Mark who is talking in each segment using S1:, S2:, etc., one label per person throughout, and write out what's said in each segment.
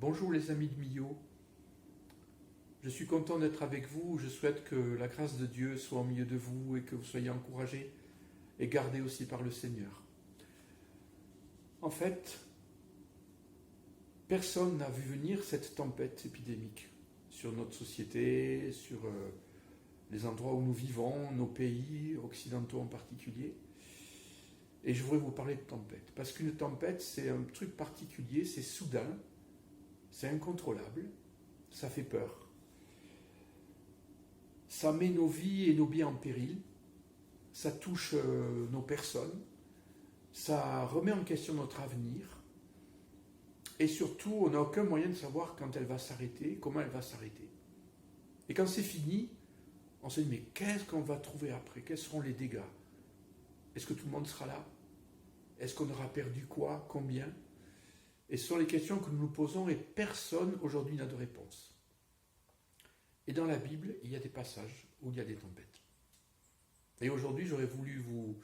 S1: Bonjour les amis de Millau, je suis content d'être avec vous, je souhaite que la grâce de Dieu soit au milieu de vous et que vous soyez encouragés et gardés aussi par le Seigneur. En fait, personne n'a vu venir cette tempête épidémique sur notre société, sur les endroits où nous vivons, nos pays occidentaux en particulier. Et je voudrais vous parler de tempête, parce qu'une tempête c'est un truc particulier, c'est soudain, c'est incontrôlable, ça fait peur. Ça met nos vies et nos biens en péril, ça touche nos personnes, ça remet en question notre avenir, et surtout, on n'a aucun moyen de savoir quand elle va s'arrêter, comment elle va s'arrêter. Et quand c'est fini, on se dit, mais qu'est-ce qu'on va trouver après? Quels seront les dégâts? Est-ce que tout le monde sera là? Est-ce qu'on aura perdu quoi? Combien? Et ce sont les questions que nous nous posons et personne aujourd'hui n'a de réponse. Et dans la Bible, il y a des passages où il y a des tempêtes. Et aujourd'hui, j'aurais voulu vous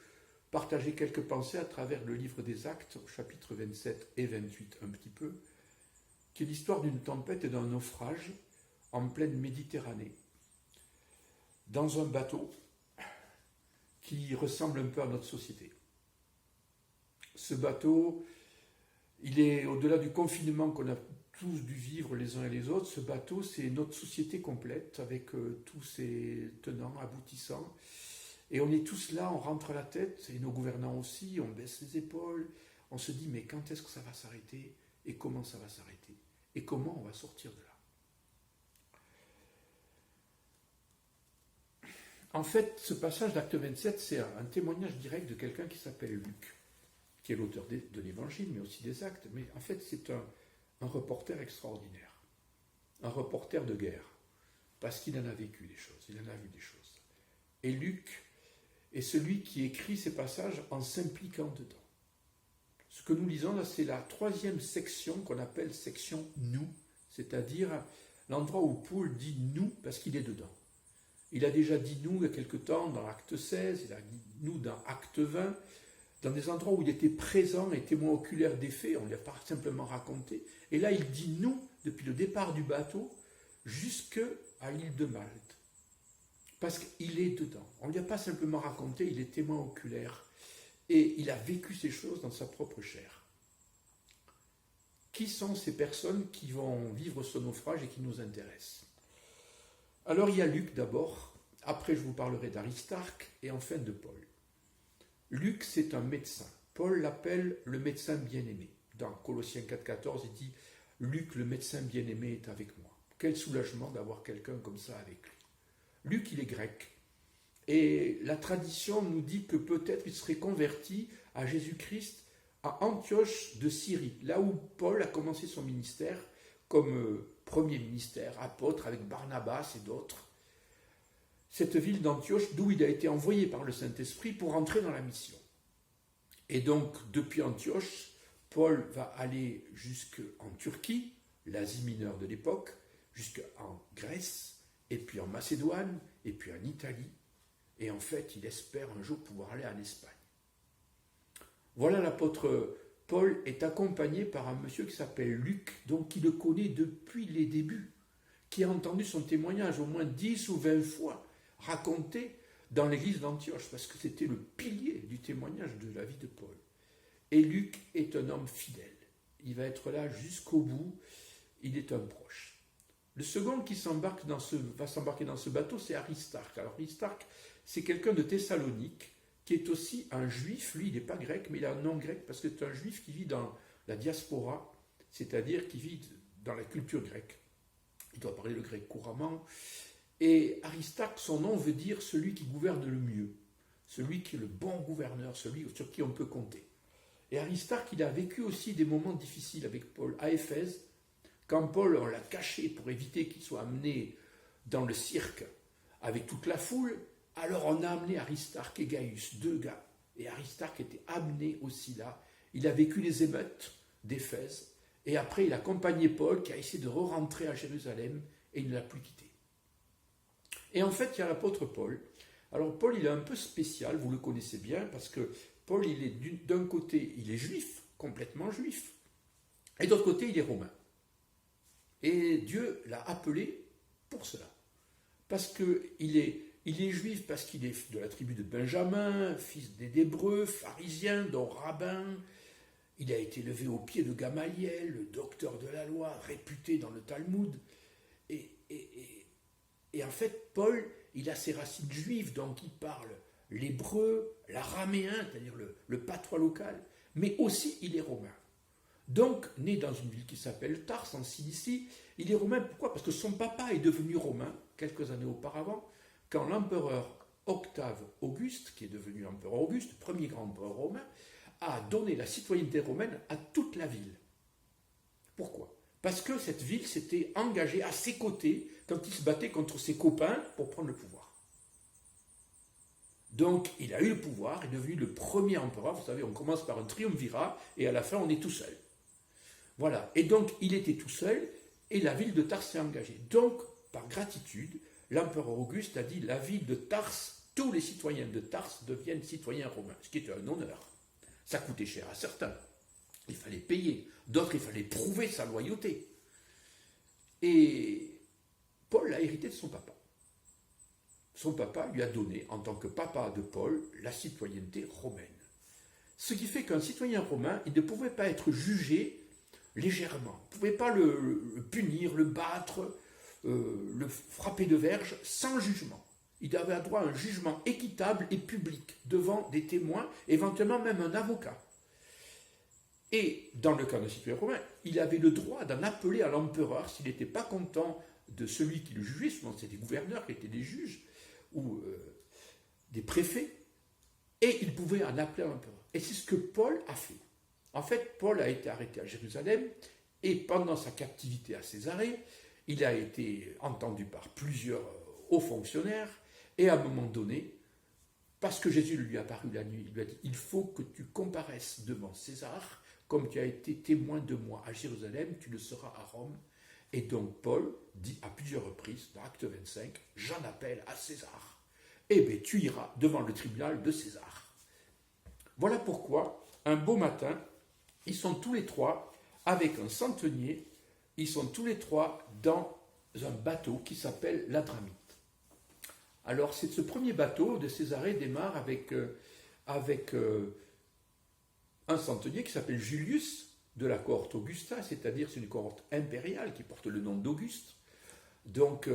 S1: partager quelques pensées à travers le livre des Actes, chapitres 27 et 28 un petit peu, qui est l'histoire d'une tempête et d'un naufrage en pleine Méditerranée, dans un bateau qui ressemble un peu à notre société. Ce bateau, il est au-delà du confinement qu'on a tous dû vivre les uns et les autres. Ce bateau, c'est notre société complète avec tous ses tenants, aboutissants. Et on est tous là, on rentre la tête, et nos gouvernants aussi, on baisse les épaules. On se dit, mais quand est-ce que ça va s'arrêter? Et comment ça va s'arrêter? Et comment on va sortir de là? En fait, ce passage d'Acte 27, c'est un témoignage direct de quelqu'un qui s'appelle Luc, qui est l'auteur de l'Évangile, mais aussi des Actes. Mais en fait, c'est un reporter extraordinaire, un reporter de guerre, parce qu'il en a vécu des choses, il en a vu des choses. Et Luc est celui qui écrit ces passages en s'impliquant dedans. Ce que nous lisons là, c'est la troisième section qu'on appelle section « nous », c'est-à-dire l'endroit où Paul dit « nous » parce qu'il est dedans. Il a déjà dit « nous » il y a quelque temps dans Acte 16, il a dit « nous » dans Acte 20, dans des endroits où il était présent et témoin oculaire des faits, on ne lui a pas simplement raconté. Et là, il dit « nous » depuis le départ du bateau jusqu'à l'île de Malte. Parce qu'il est dedans. On ne lui a pas simplement raconté, il est témoin oculaire. Et il a vécu ces choses dans sa propre chair. Qui sont ces personnes qui vont vivre ce naufrage et qui nous intéressent? Alors il y a Luc d'abord, après je vous parlerai d'Aristarque et enfin de Paul. Luc, c'est un médecin. Paul l'appelle le médecin bien-aimé. Dans Colossiens 4,14, il dit « Luc, le médecin bien-aimé, est avec moi. » Quel soulagement d'avoir quelqu'un comme ça avec lui. Luc, il est grec. Et la tradition nous dit que peut-être il serait converti à Jésus-Christ à Antioche de Syrie, là où Paul a commencé son ministère comme premier ministère, apôtre avec Barnabas et d'autres. Cette ville d'Antioche, d'où il a été envoyé par le Saint-Esprit pour entrer dans la mission. Et donc, depuis Antioche, Paul va aller jusqu'en Turquie, l'Asie mineure de l'époque, jusqu'en Grèce, et puis en Macédoine, et puis en Italie. Et en fait, il espère un jour pouvoir aller en Espagne. Voilà, l'apôtre Paul est accompagné par un monsieur qui s'appelle Luc, donc qui le connaît depuis les débuts, qui a entendu son témoignage au moins 10 ou 20 fois raconté dans l'église d'Antioche, parce que c'était le pilier du témoignage de la vie de Paul. Et Luc est un homme fidèle. Il va être là jusqu'au bout. Il est un proche. Le second qui va s'embarquer dans ce bateau, c'est Aristarque. Alors Aristarque, c'est quelqu'un de Thessalonique, qui est aussi un juif. Lui, il n'est pas grec, mais il a un nom grec, parce que c'est un juif qui vit dans la diaspora, c'est-à-dire qui vit dans la culture grecque. Il doit parler le grec couramment. Et Aristarque, son nom veut dire celui qui gouverne le mieux, celui qui est le bon gouverneur, celui sur qui on peut compter. Et Aristarque, il a vécu aussi des moments difficiles avec Paul à Éphèse. Quand Paul, on l'a caché pour éviter qu'il soit amené dans le cirque avec toute la foule, alors on a amené Aristarque et Gaius, deux gars. Et Aristarque était amené aussi là. Il a vécu les émeutes d'Éphèse. Et après, il a accompagné Paul qui a essayé de re-rentrer à Jérusalem et il ne l'a plus quitté. Et en fait, il y a l'apôtre Paul. Alors Paul, il est un peu spécial, vous le connaissez bien, parce que Paul, il est d'un côté, il est juif, complètement juif, et d'autre côté, il est romain. Et Dieu l'a appelé pour cela. Parce qu'il est juif, parce qu'il est de la tribu de Benjamin, fils des Hébreux, pharisien, donc rabbin. Il a été élevé au pied de Gamaliel, le docteur de la loi, réputé dans le Talmud. Et en fait, Paul, il a ses racines juives, donc il parle l'hébreu, l'araméen, c'est-à-dire le patois local, mais aussi il est romain. Donc, né dans une ville qui s'appelle Tars, en Cilicie, il est romain. Pourquoi? Parce que son papa est devenu romain quelques années auparavant, quand l'empereur Octave Auguste, qui est devenu empereur Auguste, premier grand empereur romain, a donné la citoyenneté romaine à toute la ville. Pourquoi? Parce que cette ville s'était engagée à ses côtés quand il se battait contre ses copains pour prendre le pouvoir. Donc, il a eu le pouvoir, il est devenu le premier empereur. Vous savez, on commence par un triumvirat et à la fin, on est tout seul. Voilà. Et donc, il était tout seul et la ville de Tars s'est engagée. Donc, par gratitude, l'empereur Auguste a dit la ville de Tars, tous les citoyens de Tars deviennent citoyens romains, ce qui était un honneur. Ça coûtait cher à certains. Il fallait payer. D'autres, il fallait prouver sa loyauté. Et Paul a hérité de son papa. Son papa lui a donné, en tant que papa de Paul, la citoyenneté romaine. Ce qui fait qu'un citoyen romain, il ne pouvait pas être jugé légèrement. On ne pouvait pas le punir, le battre, le frapper de verge sans jugement. Il avait droit à un jugement équitable et public devant des témoins, éventuellement même un avocat. Et dans le cas d'un citoyen romain, il avait le droit d'en appeler à l'empereur s'il n'était pas content de celui qui le jugeait. Souvent c'était des gouverneurs qui étaient des juges ou des préfets, et il pouvait en appeler à l'empereur. Et c'est ce que Paul a fait. En fait, Paul a été arrêté à Jérusalem, et pendant sa captivité à Césarée, il a été entendu par plusieurs hauts fonctionnaires, et à un moment donné, parce que Jésus lui est apparu la nuit, il lui a dit « Il faut que tu comparaisses devant César, comme tu as été témoin de moi à Jérusalem, tu le seras à Rome. » Et donc Paul dit à plusieurs reprises, dans Acte 25, « J'en appelle à César. » Eh bien, tu iras devant le tribunal de César. Voilà pourquoi, un beau matin, ils sont tous les trois avec un centenier, ils sont tous les trois dans un bateau qui s'appelle l'Adramite. Alors, c'est ce premier bateau de Césarée démarre avec un centenier qui s'appelle Julius, de la cohorte Augusta, c'est-à-dire c'est une cohorte impériale qui porte le nom d'Auguste. Donc,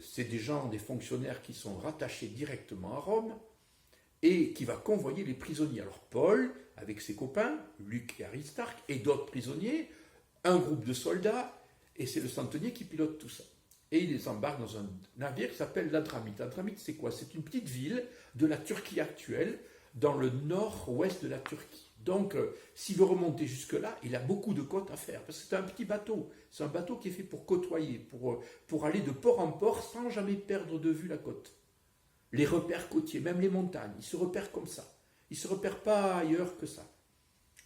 S1: c'est des gens, des fonctionnaires qui sont rattachés directement à Rome et qui va convoyer les prisonniers. Alors, Paul, avec ses copains, Luc et Aristarque, et d'autres prisonniers, un groupe de soldats, et c'est le centenier qui pilote tout ça. Et il les embarque dans un navire qui s'appelle l'Adramite. L'Adramite, c'est quoi? C'est une petite ville de la Turquie actuelle, dans le nord-ouest de la Turquie. Donc, s'il veut remonter jusque-là, il a beaucoup de côtes à faire, parce que c'est un petit bateau. C'est un bateau qui est fait pour côtoyer, pour aller de port en port sans jamais perdre de vue la côte. Les repères côtiers, même les montagnes, ils se repèrent comme ça. Ils ne se repèrent pas ailleurs que ça.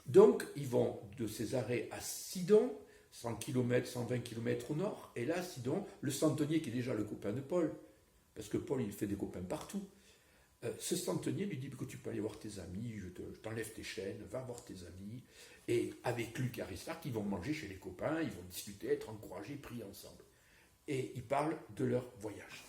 S1: Donc, ils vont de Césarée à Sidon, 100 km, 120 km au nord, et là, Sidon, le centenier qui est déjà le copain de Paul, parce que Paul, il fait des copains partout, ce centenier lui dit que tu peux aller voir tes amis, je t'enlève tes chaînes, va voir tes amis, et avec Luc et Aristarque, ils vont manger chez les copains, ils vont discuter, être encouragés, prier ensemble. Et ils parlent de leur voyage.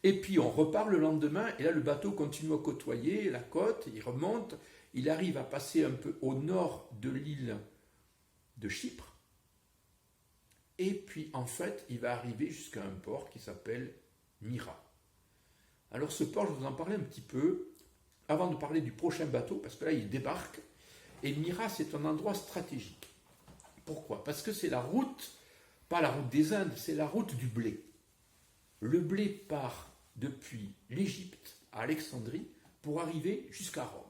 S1: Et puis on repart le lendemain, et là le bateau continue à côtoyer la côte, il remonte, il arrive à passer un peu au nord de l'île de Chypre, et puis en fait il va arriver jusqu'à un port qui s'appelle Myra. Alors ce port, je vais vous en parler un petit peu, avant de parler du prochain bateau, parce que là il débarque, et Myra c'est un endroit stratégique. Pourquoi? Parce que c'est la route, pas la route des Indes, c'est la route du blé. Le blé part depuis l'Égypte à Alexandrie pour arriver jusqu'à Rome.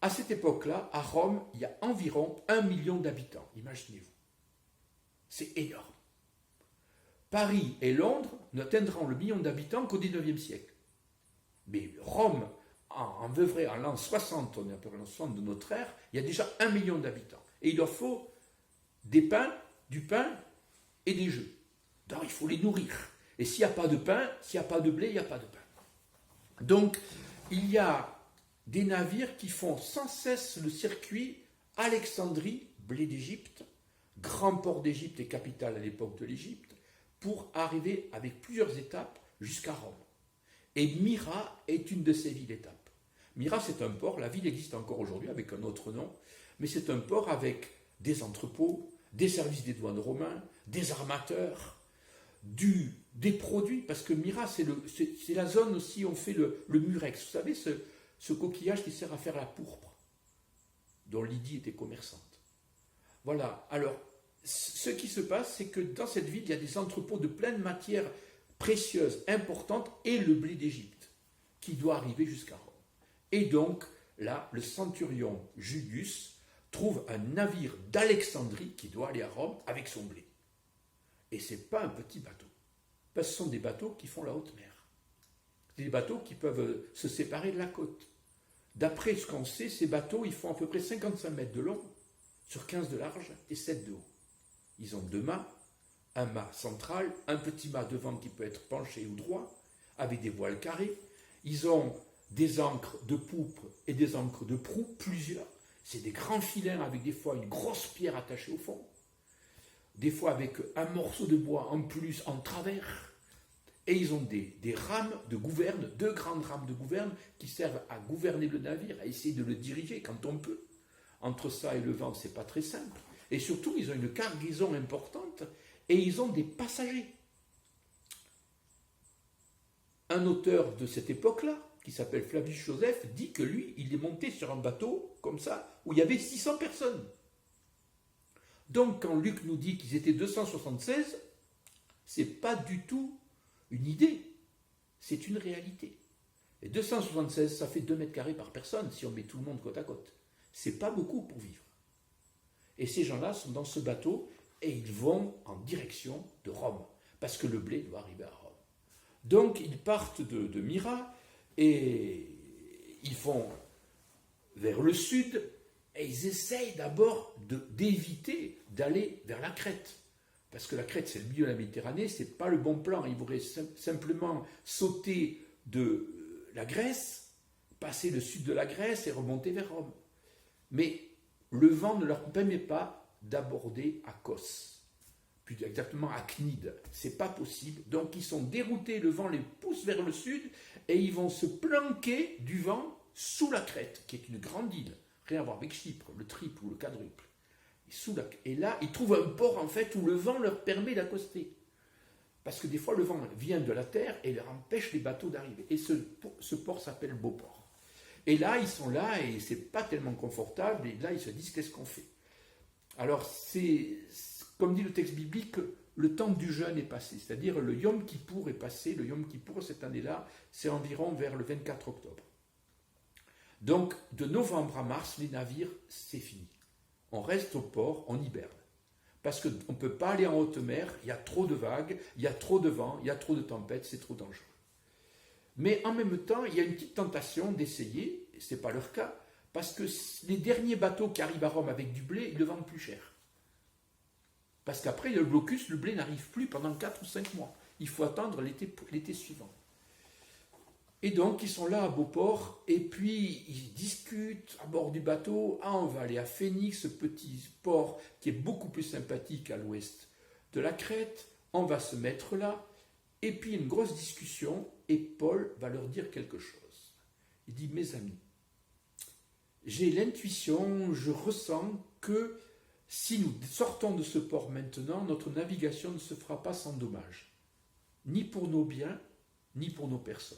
S1: À cette époque-là, à Rome, il y a environ 1 million d'habitants, imaginez-vous. C'est énorme. Paris et Londres n'atteindront le million d'habitants qu'au XIXe siècle. Mais Rome, en l'an 60, on est à peu près l'an 60 de notre ère, il y a déjà 1 million d'habitants. Et il leur faut du pain et des jeux. Donc il faut les nourrir. Et s'il n'y a pas de pain, s'il n'y a pas de blé, il n'y a pas de pain. Donc, il y a des navires qui font sans cesse le circuit Alexandrie, blé d'Égypte, grand port d'Égypte et capitale à l'époque de l'Égypte, pour arriver avec plusieurs étapes jusqu'à Rome. Et Myra est une de ces villes-étapes. Myra, c'est un port, la ville existe encore aujourd'hui avec un autre nom, mais c'est un port avec des entrepôts, des services des douanes romains, des armateurs, des produits, parce que Myra, c'est la zone aussi où on fait le murex. Vous savez, ce coquillage qui sert à faire la pourpre, dont Lydie était commerçante. Voilà, alors, ce qui se passe, c'est que dans cette ville, il y a des entrepôts de plein de matières précieuses, importantes, et le blé d'Égypte, qui doit arriver jusqu'à Rome. Et donc, là, le centurion Julius trouve un navire d'Alexandrie qui doit aller à Rome avec son blé. Et ce n'est pas un petit bateau, parce que ce sont des bateaux qui font la haute mer. Des bateaux qui peuvent se séparer de la côte. D'après ce qu'on sait, ces bateaux, ils font à peu près 55 mètres de long, sur 15 de large et 7 de haut. Ils ont 2 mâts, un mât central, un petit mât devant qui peut être penché ou droit, avec des voiles carrées. Ils ont des ancres de poupe et des ancres de proue, plusieurs. C'est des grands filins avec des fois une grosse pierre attachée au fond, des fois avec un morceau de bois en plus en travers. Et ils ont des rames de gouverne, 2 grandes rames de gouverne qui servent à gouverner le navire, à essayer de le diriger quand on peut. Entre ça et le vent, c'est pas très simple. Et surtout, ils ont une cargaison importante et ils ont des passagers. Un auteur de cette époque-là, qui s'appelle Flavius Joseph, dit que lui, il est monté sur un bateau comme ça, où il y avait 600 personnes. Donc, quand Luc nous dit qu'ils étaient 276, c'est pas du tout une idée, c'est une réalité. Et 276, ça fait 2 mètres carrés par personne, si on met tout le monde côte à côte. C'est pas beaucoup pour vivre. Et ces gens-là sont dans ce bateau et ils vont en direction de Rome, parce que le blé doit arriver à Rome. Donc ils partent de Myra et ils vont vers le sud et ils essayent d'abord d'éviter d'aller vers la Crète. Parce que la Crète, c'est le milieu de la Méditerranée, ce n'est pas le bon plan. Ils voudraient simplement sauter de la Grèce, passer le sud de la Grèce et remonter vers Rome. Mais le vent ne leur permet pas d'aborder à Kos, plus exactement à Cnide. Ce n'est pas possible. Donc ils sont déroutés, le vent les pousse vers le sud et ils vont se planquer du vent sous la Crète, qui est une grande île, rien à voir avec Chypre, le triple ou le quadruple. Et là, ils trouvent un port en fait où le vent leur permet d'accoster. Parce que des fois, le vent vient de la terre et leur empêche les bateaux d'arriver. Et ce port s'appelle Beauport. Et là, ils sont là et c'est pas tellement confortable. Et là, ils se disent qu'est-ce qu'on fait? Alors, c'est comme dit le texte biblique, le temps du jeûne est passé. C'est-à-dire le Yom Kippour est passé. Le Yom Kippour, cette année-là, c'est environ vers le 24 octobre. Donc, de novembre à mars, les navires, c'est fini. On reste au port, on hiberne. Parce qu'on ne peut pas aller en haute mer, il y a trop de vagues, il y a trop de vent, il y a trop de tempêtes, c'est trop dangereux. Mais en même temps, il y a une petite tentation d'essayer, et ce n'est pas leur cas, parce que les derniers bateaux qui arrivent à Rome avec du blé, ils le vendent plus cher. Parce qu'après, le blocus, le blé n'arrive plus pendant 4 ou 5 mois. Il faut attendre l'été suivant. Et donc, ils sont là à Beauport, et puis ils discutent à bord du bateau. Ah, on va aller à Phénix, ce petit port qui est beaucoup plus sympathique à l'ouest de la Crète. On va se mettre là. Et puis, une grosse discussion, et Paul va leur dire quelque chose. Il dit, mes amis, j'ai l'intuition, je ressens que si nous sortons de ce port maintenant, notre navigation ne se fera pas sans dommage, ni pour nos biens, ni pour nos personnes.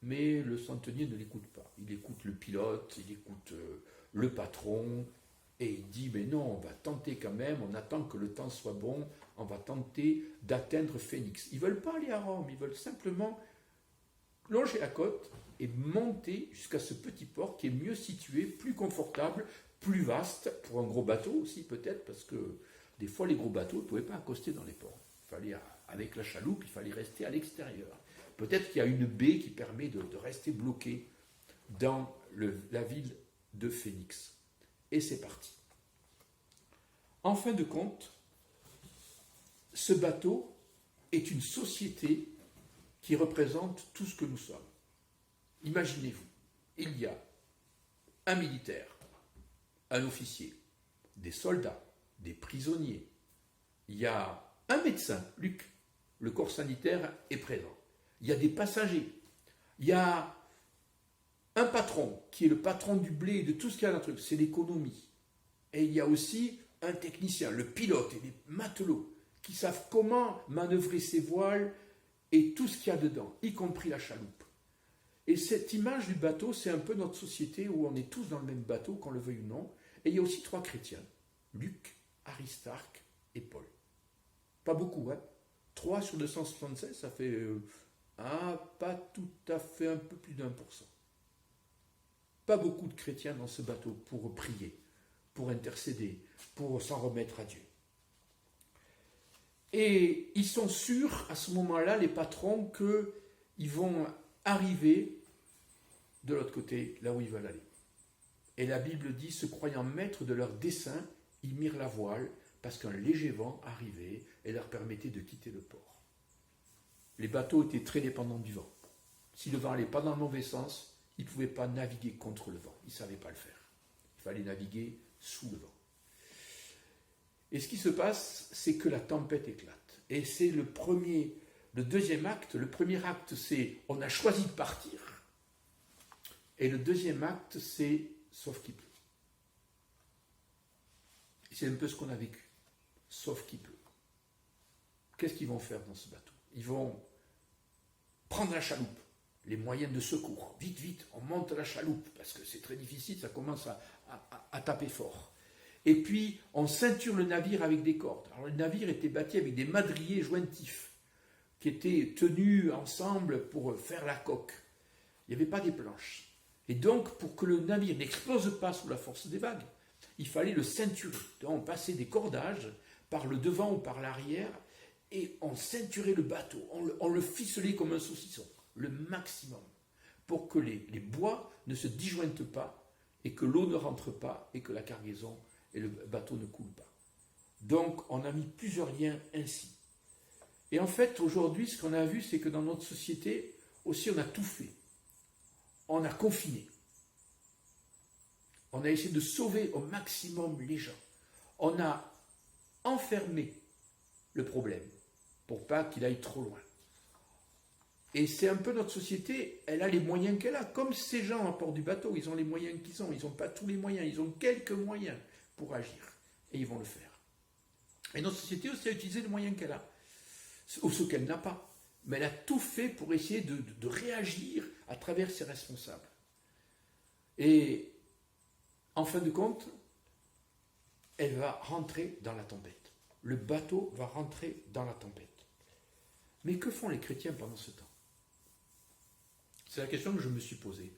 S1: Mais le centenier ne l'écoute pas. Il écoute le pilote, il écoute le patron, et il dit, mais non, on va tenter quand même, on attend que le temps soit bon, on va tenter d'atteindre Phénix. Ils ne veulent pas aller à Rome, ils veulent simplement longer la côte et monter jusqu'à ce petit port qui est mieux situé, plus confortable, plus vaste, pour un gros bateau aussi peut-être, parce que des fois les gros bateaux ne pouvaient pas accoster dans les ports. Il fallait, avec la chaloupe, il fallait rester à l'extérieur. Peut-être qu'il y a une baie qui permet de rester bloqué dans la ville de Phénix. Et c'est parti. En fin de compte, ce bateau est une société qui représente tout ce que nous sommes. Imaginez-vous, il y a un militaire, un officier, des soldats, des prisonniers. Il y a un médecin, Luc, le corps sanitaire est présent. Il y a des passagers. Il y a un patron, qui est le patron du blé et de tout ce qu'il y a dans le truc, c'est l'économie. Et il y a aussi un technicien, le pilote et les matelots, qui savent comment manœuvrer ces voiles et tout ce qu'il y a dedans, y compris la chaloupe. Et cette image du bateau, c'est un peu notre société où on est tous dans le même bateau, qu'on le veuille ou non. Et il y a aussi 3 chrétiens, Luc, Aristarque et Paul. Pas beaucoup, hein. 3 sur 276, ça fait pas tout à fait un peu plus d'1%. Pas beaucoup de chrétiens dans ce bateau pour prier, pour intercéder, pour s'en remettre à Dieu. Et ils sont sûrs, à ce moment-là, les patrons, qu'ils vont arriver de l'autre côté, là où ils veulent aller. Et la Bible dit, se croyant maîtres de leur dessein, ils mirent la voile, parce qu'un léger vent arrivait et leur permettait de quitter le port. Les bateaux étaient très dépendants du vent. Si le vent n'allait pas dans le mauvais sens, ils ne pouvaient pas naviguer contre le vent. Ils ne savaient pas le faire. Il fallait naviguer sous le vent. Et ce qui se passe, c'est que la tempête éclate. Et c'est le deuxième acte. Le premier acte, c'est on a choisi de partir. Et le deuxième acte, c'est sauf qu'il pleut. Et c'est un peu ce qu'on a vécu. Sauf qu'il pleut. Qu'est-ce qu'ils vont faire dans ce bateau? Ils vont prendre la chaloupe, les moyens de secours. Vite, vite, on monte la chaloupe, parce que c'est très difficile, ça commence à taper fort. Et puis, on ceinture le navire avec des cordes. Alors, le navire était bâti avec des madriers jointifs, qui étaient tenus ensemble pour faire la coque. Il n'y avait pas des planches. Et donc, pour que le navire n'explose pas sous la force des vagues, il fallait le ceinturer. Donc, on passait des cordages par le devant ou par l'arrière, et on ceinturait le bateau, on le ficelait comme un saucisson, le maximum, pour que les bois ne se disjointent pas, et que l'eau ne rentre pas, et que la cargaison et le bateau ne coulent pas. Donc, on a mis plusieurs liens ainsi. Et en fait, aujourd'hui, ce qu'on a vu, c'est que dans notre société, aussi, on a tout fait. On a confiné. On a essayé de sauver au maximum les gens. On a enfermé le problème pour pas qu'il aille trop loin. Et c'est un peu notre société, elle a les moyens qu'elle a. Comme ces gens à bord du bateau, ils ont les moyens qu'ils ont. Ils n'ont pas tous les moyens, ils ont quelques moyens pour agir. Et ils vont le faire. Et notre société aussi a utilisé les moyens qu'elle a. Ou ceux qu'elle n'a pas. Mais elle a tout fait pour essayer de réagir à travers ses responsables. Et en fin de compte, elle va rentrer dans la tempête. Le bateau va rentrer dans la tempête. Mais que font les chrétiens pendant ce temps? C'est la question que je me suis posée.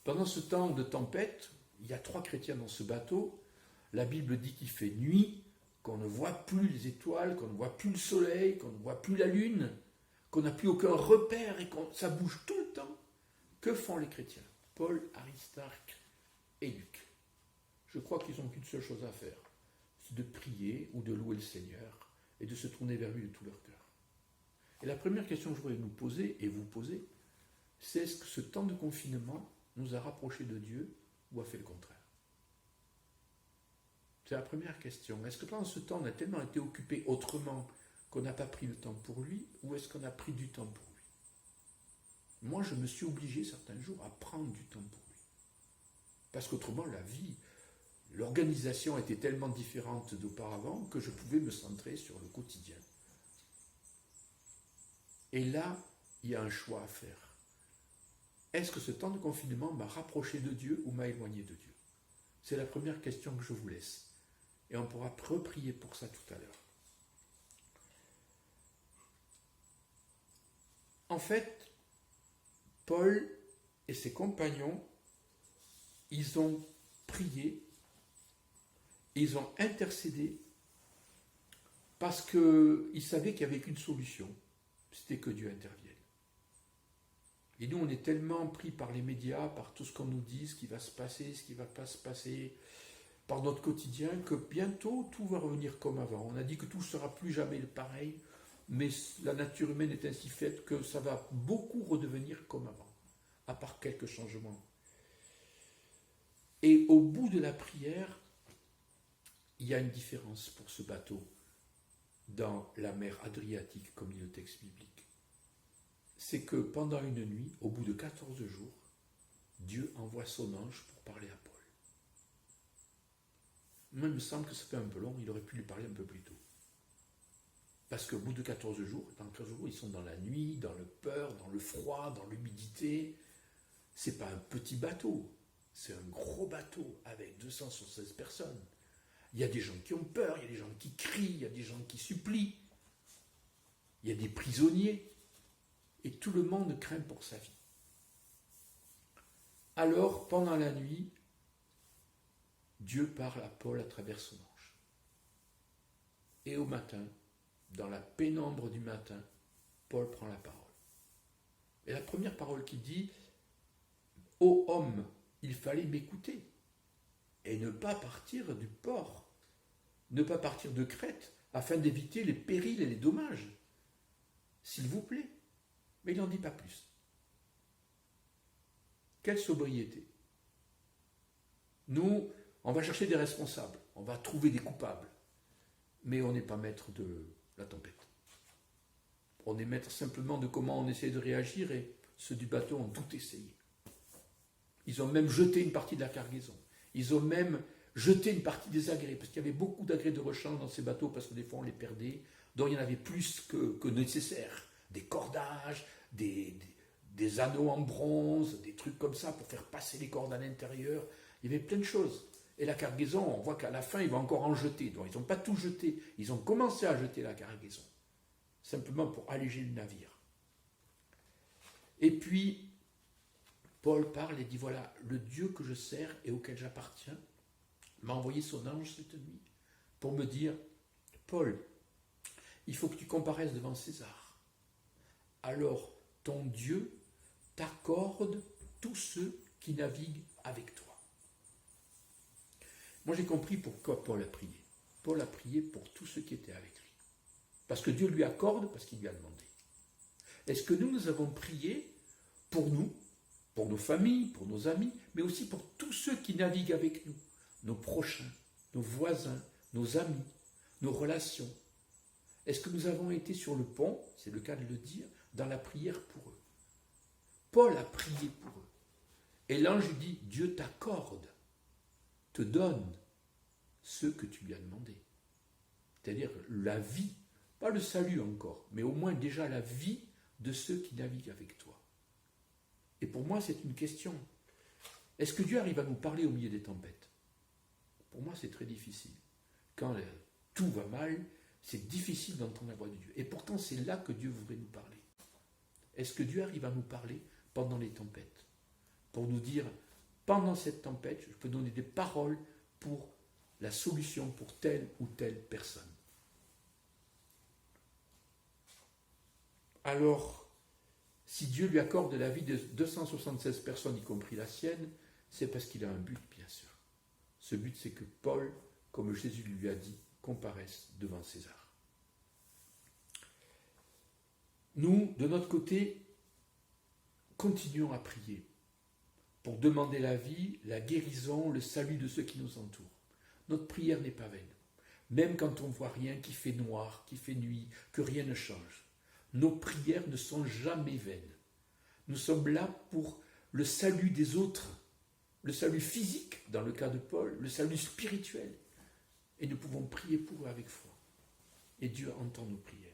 S1: Pendant ce temps de tempête, il y a 3 chrétiens dans ce bateau. La Bible dit qu'il fait nuit, qu'on ne voit plus les étoiles, qu'on ne voit plus le soleil, qu'on ne voit plus la lune, qu'on n'a plus aucun repère et que ça bouge tout le temps. Que font les chrétiens? Paul, Aristarque et Luc. Je crois qu'ils n'ont qu'une seule chose à faire, c'est de prier ou de louer le Seigneur et de se tourner vers lui de tout leur cœur. Et la première question que je voudrais nous poser et vous poser, c'est est-ce que ce temps de confinement nous a rapprochés de Dieu ou a fait le contraire? C'est la première question. Est-ce que pendant ce temps, on a tellement été occupé autrement qu'on n'a pas pris le temps pour lui, ou est-ce qu'on a pris du temps pour lui? Moi, je me suis obligé certains jours à prendre du temps pour lui. Parce qu'autrement, la vie, l'organisation était tellement différente d'auparavant que je pouvais me centrer sur le quotidien. Et là, il y a un choix à faire. Est-ce que ce temps de confinement m'a rapproché de Dieu ou m'a éloigné de Dieu? C'est la première question que je vous laisse. Et on pourra reprier pour ça tout à l'heure. En fait, Paul et ses compagnons, ils ont prié, ils ont intercédé parce qu'ils savaient qu'il n'y avait qu'une solution, c'était que Dieu intervienne. Et nous, on est tellement pris par les médias, par tout ce qu'on nous dit, ce qui va se passer, ce qui ne va pas se passer, par notre quotidien, que bientôt tout va revenir comme avant. On a dit que tout ne sera plus jamais pareil, mais la nature humaine est ainsi faite que ça va beaucoup redevenir comme avant, à part quelques changements. Et au bout de la prière, y a une différence pour ce bateau dans la mer Adriatique, comme dit le texte biblique. C'est que pendant une nuit, au bout de 14 jours, Dieu envoie son ange pour parler à Paul. Moi, il me semble que ça fait un peu long, il aurait pu lui parler un peu plus tôt. Parce qu'au bout de 14 jours, dans 14 jours, ils sont dans la nuit, dans le peur, dans le froid, dans l'humidité. C'est pas un petit bateau, c'est un gros bateau avec 276 personnes. Il y a des gens qui ont peur, il y a des gens qui crient, il y a des gens qui supplient. Il y a des prisonniers. Et tout le monde craint pour sa vie. Alors, pendant la nuit, Dieu parle à Paul à travers son ange. Et au matin, dans la pénombre du matin, Paul prend la parole. Et la première parole qu'il dit, « Ô homme, il fallait m'écouter et ne pas partir du port, ne pas partir de Crète, afin d'éviter les périls et les dommages. S'il vous plaît. » Mais il n'en dit pas plus. Quelle sobriété. Nous, on va chercher des responsables, on va trouver des coupables, mais on n'est pas maître de la tempête. On est maître simplement de comment on essaie de réagir, et ceux du bateau ont tout essayé. Ils ont même jeté une partie de la cargaison. Ils ont même jeté une partie des agrès, parce qu'il y avait beaucoup d'agrès de rechange dans ces bateaux, parce que des fois on les perdait, donc il y en avait plus que nécessaire. Des cordages, des anneaux en bronze, des trucs comme ça pour faire passer les cordes à l'intérieur. Il y avait plein de choses. Et la cargaison, on voit qu'à la fin, ils vont encore en jeter. Donc ils n'ont pas tout jeté. Ils ont commencé à jeter la cargaison. Simplement pour alléger le navire. Et puis, Paul parle et dit, voilà, le Dieu que je sers et auquel j'appartiens m'a envoyé son ange cette nuit pour me dire, Paul, il faut que tu comparaisses devant César. Alors ton Dieu t'accorde tous ceux qui naviguent avec toi. Moi j'ai compris pourquoi Paul a prié. Paul a prié pour tous ceux qui étaient avec lui. Parce que Dieu lui accorde, parce qu'il lui a demandé. Est-ce que nous avons prié pour nous, pour nos familles, pour nos amis, mais aussi pour tous ceux qui naviguent avec nous, nos prochains, nos voisins, nos amis, nos relations? Est-ce que nous avons été sur le pont, c'est le cas de le dire, dans la prière pour eux? Paul a prié pour eux. Et l'ange lui dit, Dieu t'accorde, te donne ce que tu lui as demandé. C'est-à-dire la vie, pas le salut encore, mais au moins déjà la vie de ceux qui naviguent avec toi. Et pour moi, c'est une question. Est-ce que Dieu arrive à nous parler au milieu des tempêtes? Pour moi, c'est très difficile. Quand tout va mal, c'est difficile d'entendre la voix de Dieu. Et pourtant, c'est là que Dieu voudrait nous parler. Est-ce que Dieu arrive à nous parler pendant les tempêtes? Pour nous dire, pendant cette tempête, je peux donner des paroles pour la solution pour telle ou telle personne. Alors, si Dieu lui accorde la vie de 276 personnes, y compris la sienne, c'est parce qu'il a un but, bien sûr. Ce but, c'est que Paul, comme Jésus lui a dit, comparaisse devant César. Nous, de notre côté, continuons à prier pour demander la vie, la guérison, le salut de ceux qui nous entourent. Notre prière n'est pas vaine. Même quand on ne voit rien, qu'il fait noir, qu'il fait nuit, que rien ne change. Nos prières ne sont jamais vaines. Nous sommes là pour le salut des autres, le salut physique, dans le cas de Paul, le salut spirituel. Et nous pouvons prier pour eux avec foi. Et Dieu entend nos prières.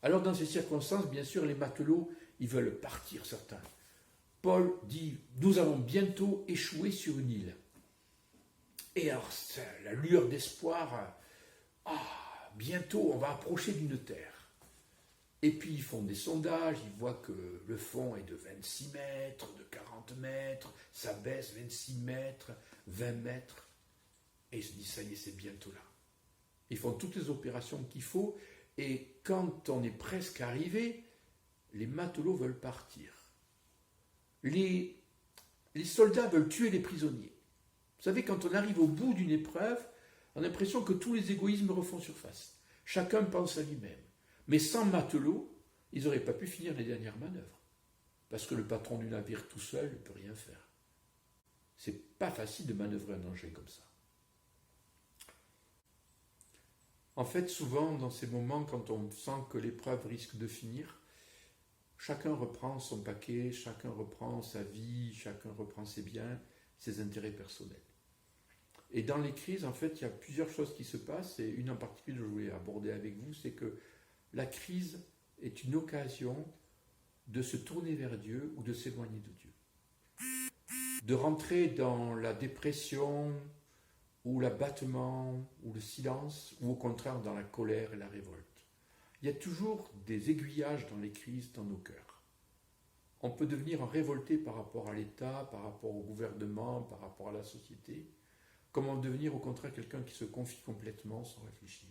S1: Alors dans ces circonstances, bien sûr, les matelots, ils veulent partir, certains. Paul dit, nous allons bientôt échouer sur une île. Et alors, la lueur d'espoir, bientôt on va approcher d'une terre. Et puis ils font des sondages, ils voient que le fond est de 26 mètres, de 40 mètres, ça baisse 26 mètres, 20 mètres. Et ils se disent, ça y est, c'est bientôt là. Ils font toutes les opérations qu'il faut, et quand on est presque arrivé, les matelots veulent partir. Les soldats veulent tuer les prisonniers. Vous savez, quand on arrive au bout d'une épreuve, on a l'impression que tous les égoïsmes refont surface. Chacun pense à lui-même. Mais sans matelots, ils n'auraient pas pu finir les dernières manœuvres. Parce que le patron du navire tout seul ne peut rien faire. C'est pas facile de manœuvrer un engin comme ça. En fait, souvent, dans ces moments, quand on sent que l'épreuve risque de finir, chacun reprend son paquet, chacun reprend sa vie, chacun reprend ses biens, ses intérêts personnels. Et dans les crises, en fait, il y a plusieurs choses qui se passent, et une en particulier que je voulais aborder avec vous, c'est que la crise est une occasion de se tourner vers Dieu ou de s'éloigner de Dieu. De rentrer dans la dépression, ou l'abattement, ou le silence, ou au contraire dans la colère et la révolte. Il y a toujours des aiguillages dans les crises, dans nos cœurs. On peut devenir révolté par rapport à l'État, par rapport au gouvernement, par rapport à la société. Comment devenir au contraire quelqu'un qui se confie complètement sans réfléchir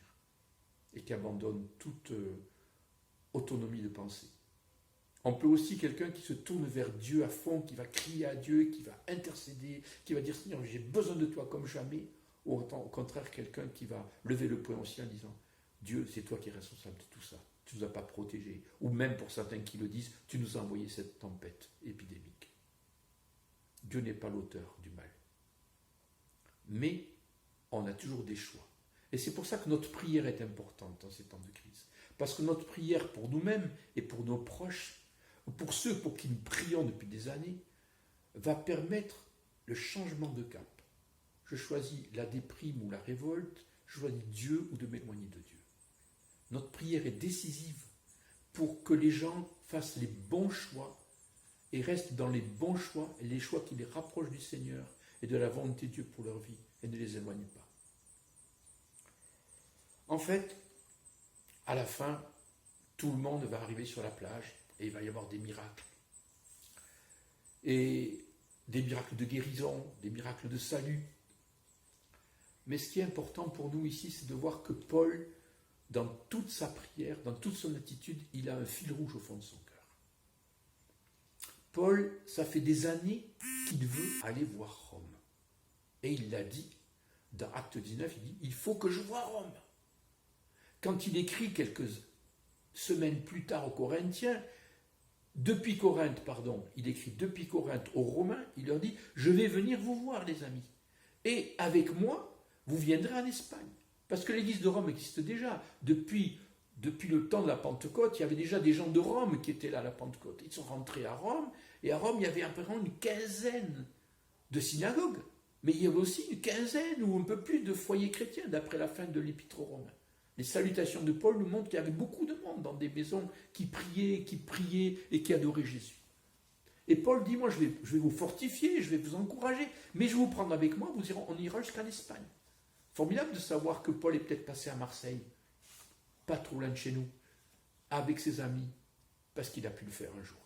S1: et qui abandonne toute autonomie de pensée. On peut aussi quelqu'un qui se tourne vers Dieu à fond, qui va crier à Dieu, qui va intercéder, qui va dire Seigneur, j'ai besoin de toi comme jamais. Ou au contraire quelqu'un qui va lever le poing au ciel en disant Dieu, c'est toi qui es responsable de tout ça. Tu ne nous as pas protégés. Ou même pour certains qui le disent, tu nous as envoyé cette tempête épidémique. Dieu n'est pas l'auteur du mal. Mais on a toujours des choix. Et c'est pour ça que notre prière est importante dans ces temps de crise. Parce que notre prière pour nous-mêmes et pour nos proches, ou pour ceux pour qui nous prions depuis des années, va permettre le changement de cap. Je choisis la déprime ou la révolte, je choisis Dieu ou de m'éloigner de Dieu. Notre prière est décisive pour que les gens fassent les bons choix et restent dans les bons choix et les choix qui les rapprochent du Seigneur et de la volonté de Dieu pour leur vie et ne les éloignent pas. En fait, à la fin, tout le monde va arriver sur la plage et il va y avoir des miracles. Et des miracles de guérison, des miracles de salut. Mais ce qui est important pour nous ici, c'est de voir que Paul, dans toute sa prière, dans toute son attitude, il a un fil rouge au fond de son cœur. Paul, ça fait des années qu'il veut aller voir Rome. Et il l'a dit, dans Acte 19, il dit « Il faut que je voie Rome ». Quand il écrit quelques semaines plus tard aux Corinthiens, il écrit depuis Corinthe aux Romains, il leur dit « Je vais venir vous voir, les amis. Et avec moi, vous viendrez en Espagne. » Parce que l'église de Rome existe déjà. Depuis le temps de la Pentecôte, il y avait déjà des gens de Rome qui étaient là à la Pentecôte. Ils sont rentrés à Rome, et à Rome, il y avait environ une quinzaine de synagogues. Mais il y avait aussi une quinzaine ou un peu plus de foyers chrétiens, d'après la fin de l'Épître aux Romains. Les salutations de Paul nous montrent qu'il y avait beaucoup de monde dans des maisons qui priaient et qui adoraient Jésus. Et Paul dit, moi je vais vous fortifier, je vais vous encourager, mais je vais vous prendre avec moi, on ira jusqu'en Espagne. Formidable de savoir que Paul est peut-être passé à Marseille, pas trop loin de chez nous, avec ses amis, parce qu'il a pu le faire un jour.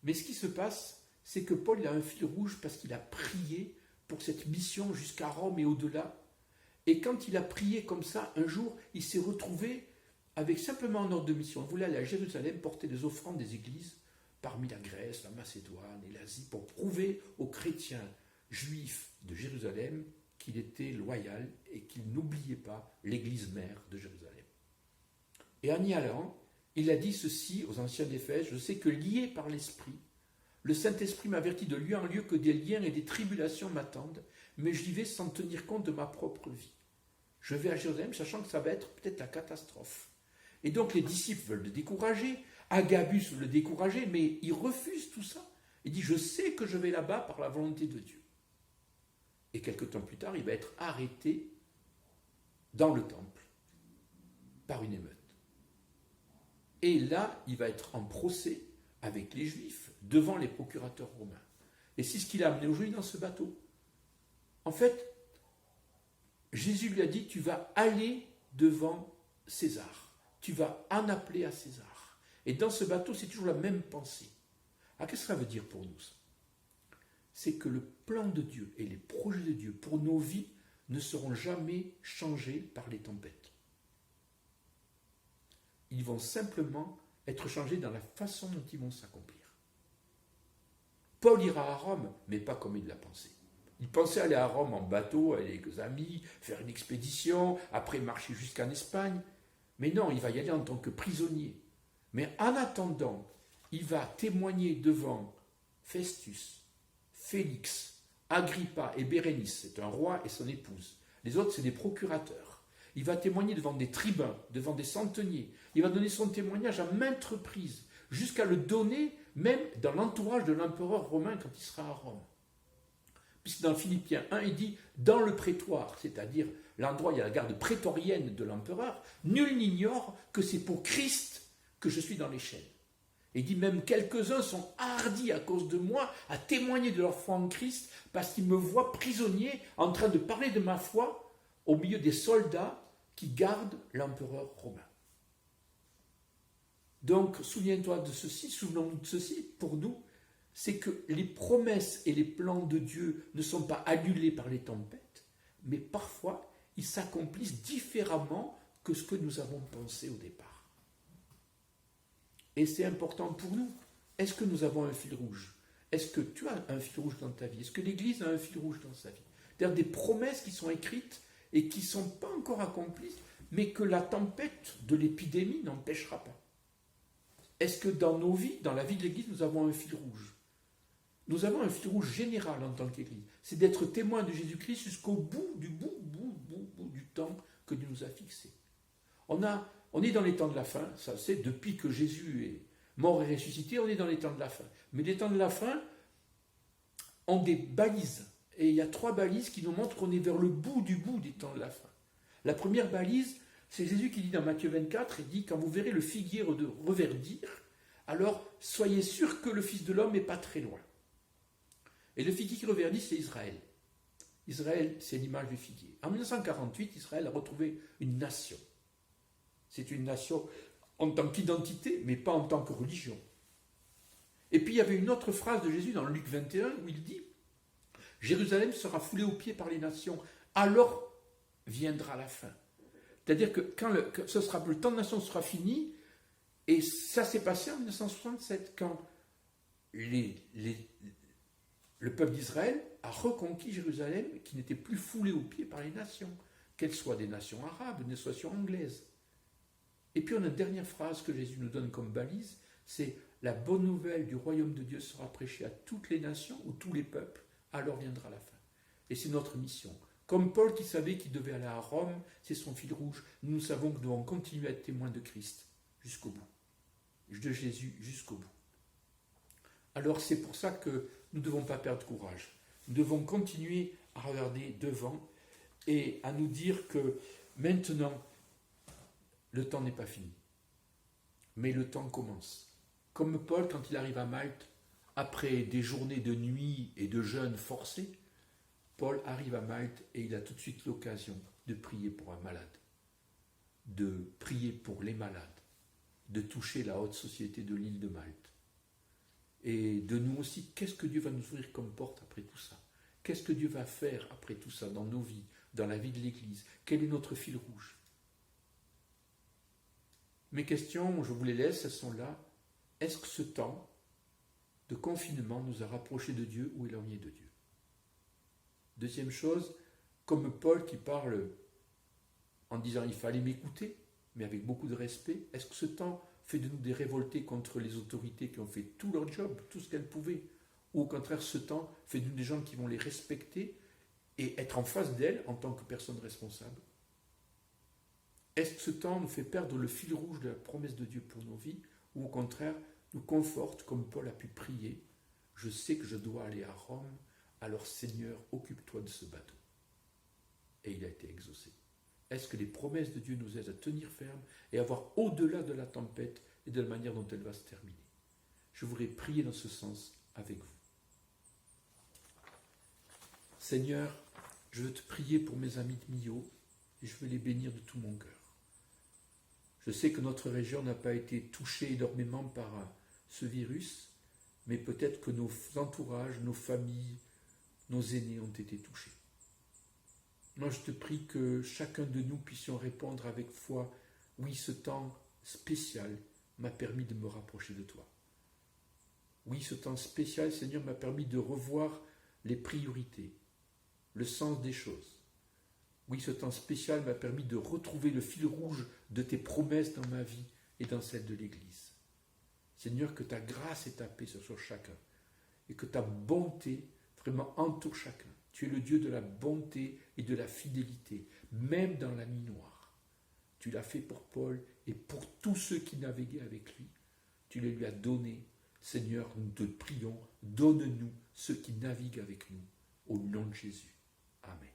S1: Mais ce qui se passe, c'est que Paul a un fil rouge parce qu'il a prié pour cette mission jusqu'à Rome et au-delà. Et quand il a prié comme ça, un jour, il s'est retrouvé avec simplement un ordre de mission. Il voulait aller à Jérusalem porter des offrandes des églises parmi la Grèce, la Macédoine et l'Asie pour prouver aux chrétiens juifs de Jérusalem qu'il était loyal et qu'il n'oubliait pas l'église mère de Jérusalem. Et en y allant, il a dit ceci aux anciens d'Éphèse, « Je sais que lié par l'Esprit, le Saint-Esprit m'avertit de lieu en lieu que des liens et des tribulations m'attendent, mais j'y vais sans tenir compte de ma propre vie. Je vais à Jérusalem sachant que ça va être peut-être la catastrophe. » Et donc les disciples veulent le décourager, Agabus veut le décourager, mais il refuse tout ça. Il dit « Je sais que je vais là-bas par la volonté de Dieu. » Et quelque temps plus tard, il va être arrêté dans le temple par une émeute. Et là, il va être en procès avec les Juifs devant les procurateurs romains. Et c'est ce qu'il a amené aujourd'hui dans ce bateau. En fait, Jésus lui a dit, tu vas aller devant César. Tu vas en appeler à César. Et dans ce bateau, c'est toujours la même pensée. Alors, qu'est-ce que ça veut dire pour nous, ça ? C'est que le plan de Dieu et les projets de Dieu pour nos vies ne seront jamais changés par les tempêtes. Ils vont simplement être changés dans la façon dont ils vont s'accomplir. Paul ira à Rome, mais pas comme il l'a pensé. Il pensait aller à Rome en bateau avec les amis, faire une expédition, après marcher jusqu'en Espagne. Mais non, il va y aller en tant que prisonnier. Mais en attendant, il va témoigner devant Festus, Félix, Agrippa et Bérénice, c'est un roi et son épouse. Les autres, c'est des procurateurs. Il va témoigner devant des tribuns, devant des centeniers. Il va donner son témoignage à maintes reprises, jusqu'à le donner même dans l'entourage de l'empereur romain quand il sera à Rome. Puisque dans Philippiens 1, il dit « dans le prétoire », c'est-à-dire l'endroit où il y a la garde prétorienne de l'empereur, « nul n'ignore que c'est pour Christ que je suis dans les chaînes ». Et il dit même quelques-uns sont hardis à cause de moi à témoigner de leur foi en Christ parce qu'ils me voient prisonnier en train de parler de ma foi au milieu des soldats qui gardent l'empereur romain. Donc, souviens-toi de ceci, souvenons-nous de ceci, pour nous, c'est que les promesses et les plans de Dieu ne sont pas annulés par les tempêtes, mais parfois, ils s'accomplissent différemment que ce que nous avons pensé au départ. Et c'est important pour nous. Est-ce que nous avons un fil rouge? Est-ce que tu as un fil rouge dans ta vie? Est-ce que l'Église a un fil rouge dans sa vie? C'est-à-dire des promesses qui sont écrites et qui ne sont pas encore accomplies, mais que la tempête de l'épidémie n'empêchera pas. Est-ce que dans nos vies, dans la vie de l'Église, nous avons un fil rouge? Nous avons un fil rouge général en tant qu'Église. C'est d'être témoin de Jésus-Christ jusqu'au bout du temps que Dieu nous a fixé. On est dans les temps de la fin, ça c'est depuis que Jésus est mort et ressuscité, on est dans les temps de la fin. Mais les temps de la fin ont des balises. Et il y a 3 balises qui nous montrent qu'on est vers le bout des temps de la fin. La première balise, c'est Jésus qui dit dans Matthieu 24, il dit « Quand vous verrez le figuier reverdir, alors soyez sûr que le Fils de l'homme n'est pas très loin. » Et le figuier qui reverdit, c'est Israël. Israël, c'est l'image du figuier. En 1948, Israël a retrouvé une nation. C'est une nation en tant qu'identité, mais pas en tant que religion. Et puis il y avait une autre phrase de Jésus dans Luc 21 où il dit « Jérusalem sera foulée aux pieds par les nations, alors viendra la fin. » C'est-à-dire que quand le temps de nation sera fini, et ça s'est passé en 1967, quand le peuple d'Israël a reconquis Jérusalem, qui n'était plus foulée aux pieds par les nations, qu'elles soient des nations arabes, des nations anglaises. Et puis on a une dernière phrase que Jésus nous donne comme balise, c'est « La bonne nouvelle du royaume de Dieu sera prêchée à toutes les nations ou tous les peuples, alors viendra la fin. » Et c'est notre mission. Comme Paul qui savait qu'il devait aller à Rome, c'est son fil rouge, nous savons que nous devons continuer à être témoins de Christ jusqu'au bout, de Jésus jusqu'au bout. Alors c'est pour ça que nous ne devons pas perdre courage. Nous devons continuer à regarder devant et à nous dire que maintenant, le temps n'est pas fini. Mais le temps commence. Comme Paul, quand il arrive à Malte, après des journées de nuit et de jeûne forcés, Paul arrive à Malte et il a tout de suite l'occasion de prier pour un malade, de prier pour les malades, de toucher la haute société de l'île de Malte. Et de nous aussi, qu'est-ce que Dieu va nous ouvrir comme porte après tout ça? Qu'est-ce que Dieu va faire après tout ça dans nos vies, dans la vie de l'Église? Quel est notre fil rouge? Mes questions, je vous les laisse, elles sont là. Est-ce que ce temps de confinement nous a rapprochés de Dieu ou éloignés de Dieu? Deuxième chose, comme Paul qui parle en disant il fallait m'écouter, mais avec beaucoup de respect, est-ce que ce temps fait de nous des révoltés contre les autorités qui ont fait tout leur job, tout ce qu'elles pouvaient, ou au contraire ce temps fait de nous des gens qui vont les respecter et être en face d'elles en tant que personnes responsables? Est-ce que ce temps nous fait perdre le fil rouge de la promesse de Dieu pour nos vies, ou au contraire nous conforte comme Paul a pu prier, je sais que je dois aller à Rome, alors Seigneur, occupe-toi de ce bateau. Et il a été exaucé. Est-ce que les promesses de Dieu nous aident à tenir ferme et à voir au-delà de la tempête et de la manière dont elle va se terminer? Je voudrais prier dans ce sens avec vous. Seigneur, je veux te prier pour mes amis de Millau et je veux les bénir de tout mon cœur. Je sais que notre région n'a pas été touchée énormément par ce virus, mais peut-être que nos entourages, nos familles, nos aînés ont été touchés. Moi, je te prie que chacun de nous puissions répondre avec foi, oui, ce temps spécial m'a permis de me rapprocher de toi. Oui, ce temps spécial, Seigneur, m'a permis de revoir les priorités, le sens des choses. Oui, ce temps spécial m'a permis de retrouver le fil rouge de tes promesses dans ma vie et dans celle de l'Église. Seigneur, que ta grâce et ta paix soient sur chacun et que ta bonté vraiment entoure chacun. Tu es le Dieu de la bonté et de la fidélité, même dans la nuit noire. Tu l'as fait pour Paul et pour tous ceux qui naviguaient avec lui. Tu les lui as donnés. Seigneur, nous te prions, donne-nous ceux qui naviguent avec nous. Au nom de Jésus. Amen.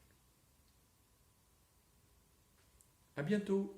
S1: À bientôt.